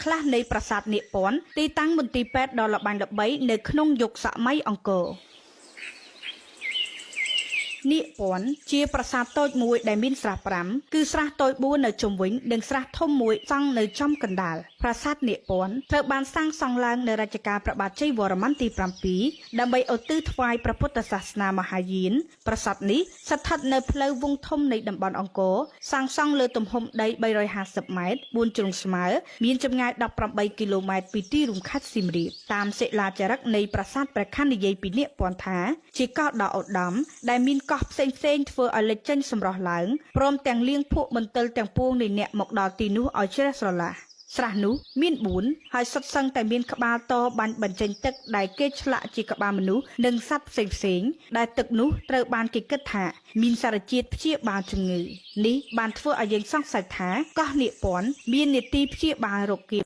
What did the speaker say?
ខ្លះនៃប្រាសាទនាគពន្ធទីតាំងមន្ទីរពេទ្យដ៏ល្បាញល្បីនៅក្នុងយុគសម័យអង្គរនាគពន្ធជាប្រាសាទតូចមួយដែលមានស្រះ5គឺស្រះតូច4នៅជុំវិញនិងស្រះធំមួយសង់នៅចំកណ្ដាលប្រាសាទនាគពន្ធត្រូវបានសាងសង់ឡើងនៅរជ្ជកាលព្រះបាទជ័យវរ្ម័នទី7ដើម្បីឧទ្ទិសថ្វាយព្រះពុទ្ធសាសនាមហាយានប្រាសាទនេះស្ថិតនៅផ្លូវវងធំនៃតំបន់អង្គរសាងសង់លើទំហំដី350ម៉ែត្រ4ជ្រុងស្មើមានចម្ងាយ18គីឡូម៉ែត្រពីទីរួមខេត្តសៀមរាបតាមសិលាចារឹកនៃប្រាសាទព្រះខ័ននិយាយពីនាគពន្ធថាជាកោះដ៏ឧត្តមដែលមានកោះផ្សេងធ្វើឲ្យលេចចេញសម្រស់ឡើងព្រមទាំងលៀងភក់មន្ទិលទាំងពួងនៃអ្នកមកដល់ទីនោះឲ្យជ្រះស្រឡះស្រះនោះមាន4ហើយសុទ្ធសឹងតែមានក្បាលតបាញ់បញ្ចេញទឹកដែលគេឆ្លាក់ជាក្បាលមនុស្សនិងសត្វផ្សេងដែលទឹកនោះត្រូវបានគេគិតថាមានសារជាតិព្យាបាលជំងឺនេះបានធ្វើឲ្យយើងសង្ស័យថាកោះនាគពន្ធមាននីតិព្យាបាលរោគគា